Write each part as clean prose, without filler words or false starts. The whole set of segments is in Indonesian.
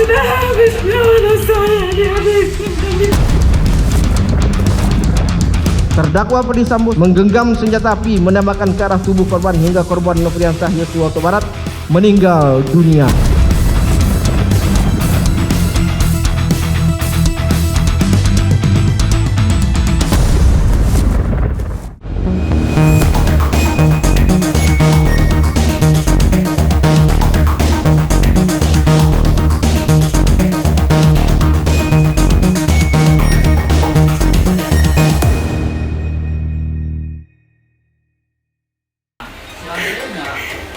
Sudah habis nyawa saya, dihabiskan. Terdakwa Ferdy Sambo menggenggam senjata api menembakkan ke arah tubuh korban hingga korban Nofriansah Yosua Huta Barat meninggal dunia.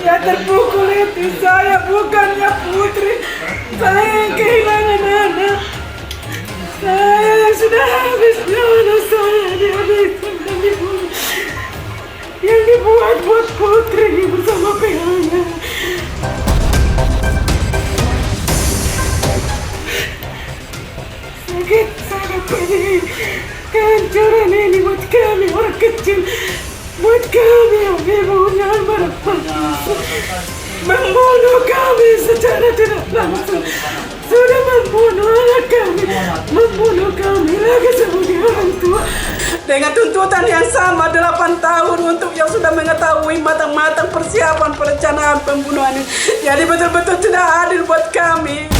Yang terpukul itu saya, bukannya Putri. Saya yang kehilangan anak. Saya yang sudah habis nyawa saya, dihabiskan dan dibunuh. Yang dibuat buat Putri bersama pihaknya. Sakit sangat pedih. Kehancuran ini buat kami orang kecil. Buat kami yang ibunya almarhum membunuh kami secara tidak langsung. Sudah membunuh anak kami, membunuh kami lagi sebagai orang tua. Dengan tuntutan yang sama 8 tahun untuk yang sudah mengetahui matang-matang persiapan perencanaan pembunuhan ini. Jadi betul-betul tidak adil buat kami.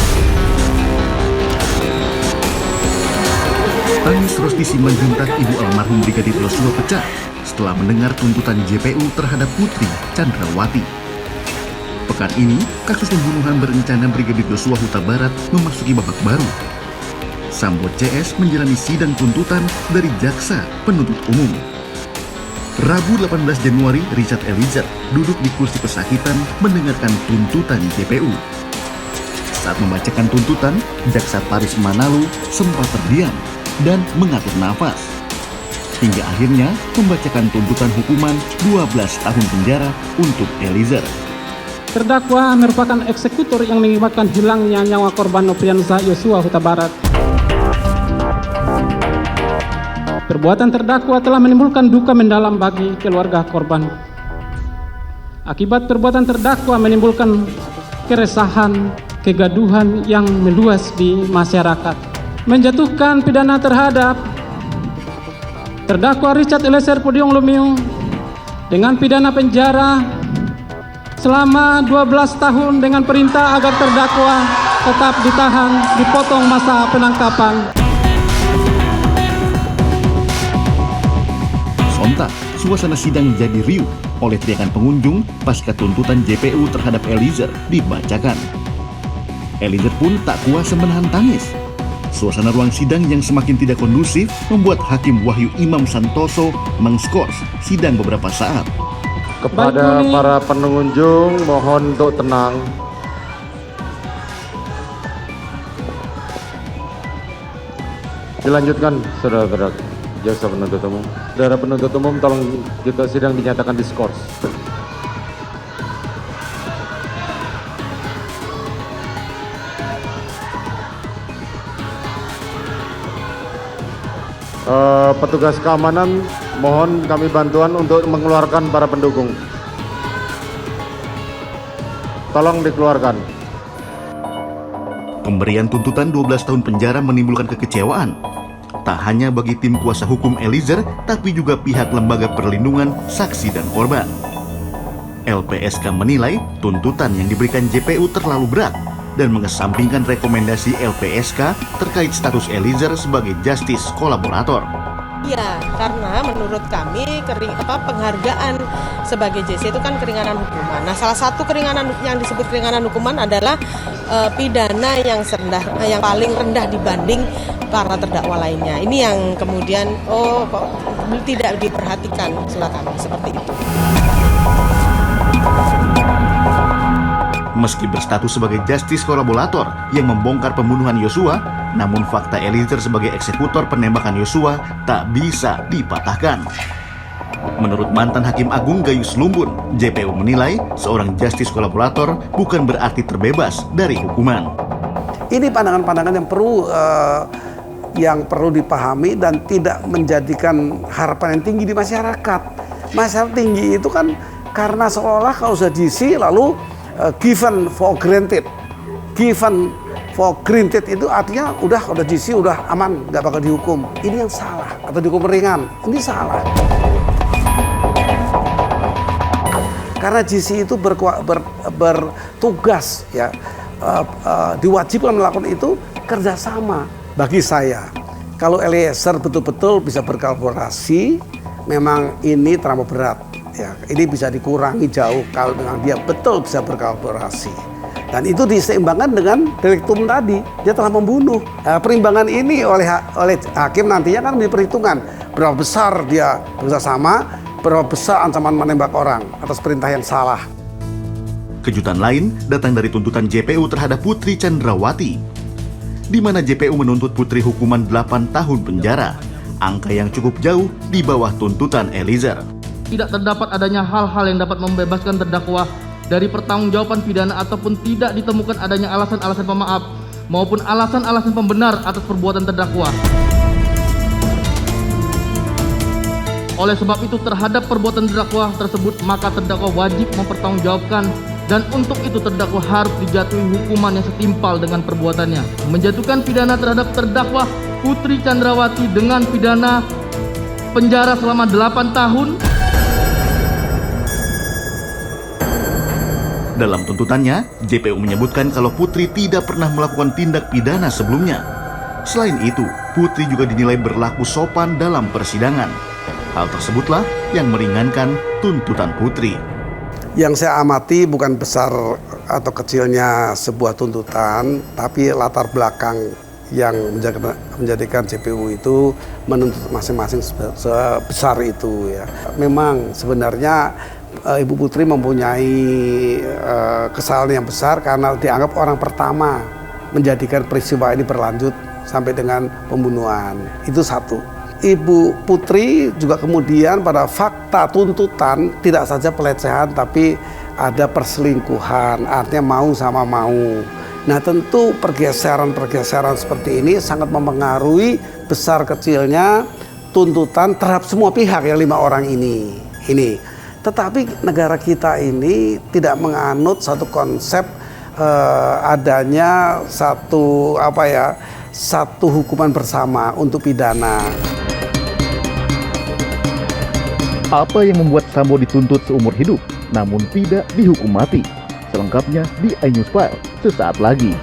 Tangis Rosdi Simanjuntak ibu almarhum Brigadir Yosua pecah setelah mendengar tuntutan JPU terhadap Putri Chandrawati. Pekan ini, kasus pembunuhan berencana Brigadir Yosua Huta Barat memasuki babak baru. Sambo CS menjalani sidang tuntutan dari jaksa penuntut umum. Rabu 18 Januari, Richard Eliezer duduk di kursi pesakitan mendengarkan tuntutan JPU. Saat membacakan tuntutan, jaksa Paris Manalu sempat terdiam dan mengatur nafas. Hingga akhirnya membacakan tuntutan hukuman 12 tahun penjara untuk Eliezer. Terdakwa merupakan eksekutor yang mengakibatkan hilangnya nyawa korban Nofriansah Yosua Huta Barat. Perbuatan terdakwa telah menimbulkan duka mendalam bagi keluarga korban. Akibat perbuatan terdakwa menimbulkan keresahan, kegaduhan yang meluas di masyarakat. Menjatuhkan pidana terhadap terdakwa Richard Eliezer Pudium Lumiu dengan pidana penjara selama 12 tahun dengan perintah agar terdakwa tetap ditahan, dipotong masa penangkapan. Sontak, suasana sidang jadi riuh oleh teriakan pengunjung pasca tuntutan JPU terhadap Eliezer dibacakan. Eliezer pun tak kuasa menahan tangis. Suasana ruang sidang yang semakin tidak kondusif membuat Hakim Wahyu Imam Santoso mengskors sidang beberapa saat. Kepada para pengunjung, mohon untuk tenang. Dilanjutkan, saudara-saudara jaksa penuntut umum. Saudara penuntut umum, tolong juga sidang dinyatakan diskors. Petugas keamanan, mohon kami bantuan untuk mengeluarkan para pendukung. Tolong dikeluarkan. Pemberian tuntutan 12 tahun penjara menimbulkan kekecewaan. Tak hanya bagi tim kuasa hukum Eliezer, tapi juga pihak lembaga perlindungan saksi dan korban. LPSK menilai tuntutan yang diberikan JPU terlalu berat dan mengesampingkan rekomendasi LPSK terkait status Eliezer sebagai justice kolaborator. Ya, karena menurut kami penghargaan sebagai JC itu kan keringanan hukuman. Nah, salah satu keringanan yang disebut keringanan hukuman adalah pidana yang paling rendah dibanding para terdakwa lainnya. Ini yang kemudian tidak diperhatikan silakan seperti itu. Meski berstatus sebagai justice kolaborator yang membongkar pembunuhan Yosua, namun fakta Eliezer sebagai eksekutor penembakan Yosua tak bisa dipatahkan. Menurut mantan Hakim Agung Gayus Lumbun, JPU menilai seorang justice kolaborator bukan berarti terbebas dari hukuman. Ini pandangan-pandangan yang perlu dipahami dan tidak menjadikan harapan yang tinggi di masyarakat. Masyarakat tinggi itu kan karena seolah kalau sudah diisi lalu given for granted, given For granted itu artinya udah JC udah aman, nggak bakal dihukum. Ini yang salah, atau dihukum ringan. Ini salah. Karena JC itu bertugas ya, diwajibkan melakukan itu kerjasama. Bagi saya, kalau Eliezer betul-betul bisa berkolaborasi, memang ini terlalu berat. Ya, ini bisa dikurangi jauh kalau dengan dia betul bisa berkolaborasi. Dan itu diseimbangkan dengan deliktum tadi, dia telah membunuh. Perimbangan ini oleh hakim nantinya kan diperhitungkan berapa besar dia bersama, berapa besar ancaman menembak orang atas perintah yang salah. Kejutan lain datang dari tuntutan JPU terhadap Putri Chandrawati, di mana JPU menuntut Putri hukuman 8 tahun penjara, angka yang cukup jauh di bawah tuntutan Eliezer. Tidak terdapat adanya hal-hal yang dapat membebaskan terdakwa dari pertanggungjawaban pidana ataupun tidak ditemukan adanya alasan-alasan pemaaf maupun alasan-alasan pembenar atas perbuatan terdakwa. Oleh sebab itu terhadap perbuatan terdakwa tersebut maka terdakwa wajib mempertanggungjawabkan, dan untuk itu terdakwa harus dijatuhi hukuman yang setimpal dengan perbuatannya. Menjatuhkan pidana terhadap terdakwa Putri Chandrawati dengan pidana penjara selama 8 tahun. Dalam tuntutannya, JPU menyebutkan kalau Putri tidak pernah melakukan tindak pidana sebelumnya. Selain itu, Putri juga dinilai berlaku sopan dalam persidangan. Hal tersebutlah yang meringankan tuntutan Putri. Yang saya amati bukan besar atau kecilnya sebuah tuntutan, tapi latar belakang yang menjadikan JPU itu menuntut masing-masing sebesar itu ya. Memang sebenarnya Ibu Putri mempunyai kesalahan yang besar karena dianggap orang pertama menjadikan peristiwa ini berlanjut sampai dengan pembunuhan. Itu satu. Ibu Putri juga kemudian pada fakta tuntutan tidak saja pelecehan tapi ada perselingkuhan, artinya mau sama mau. Nah tentu pergeseran-pergeseran seperti ini sangat mempengaruhi besar kecilnya tuntutan terhadap semua pihak yang 5 orang ini. Tetapi negara kita ini tidak menganut satu konsep adanya satu hukuman bersama untuk pidana. Apa yang membuat Sambo dituntut seumur hidup namun tidak dihukum mati? Selengkapnya di iNews File sesaat lagi.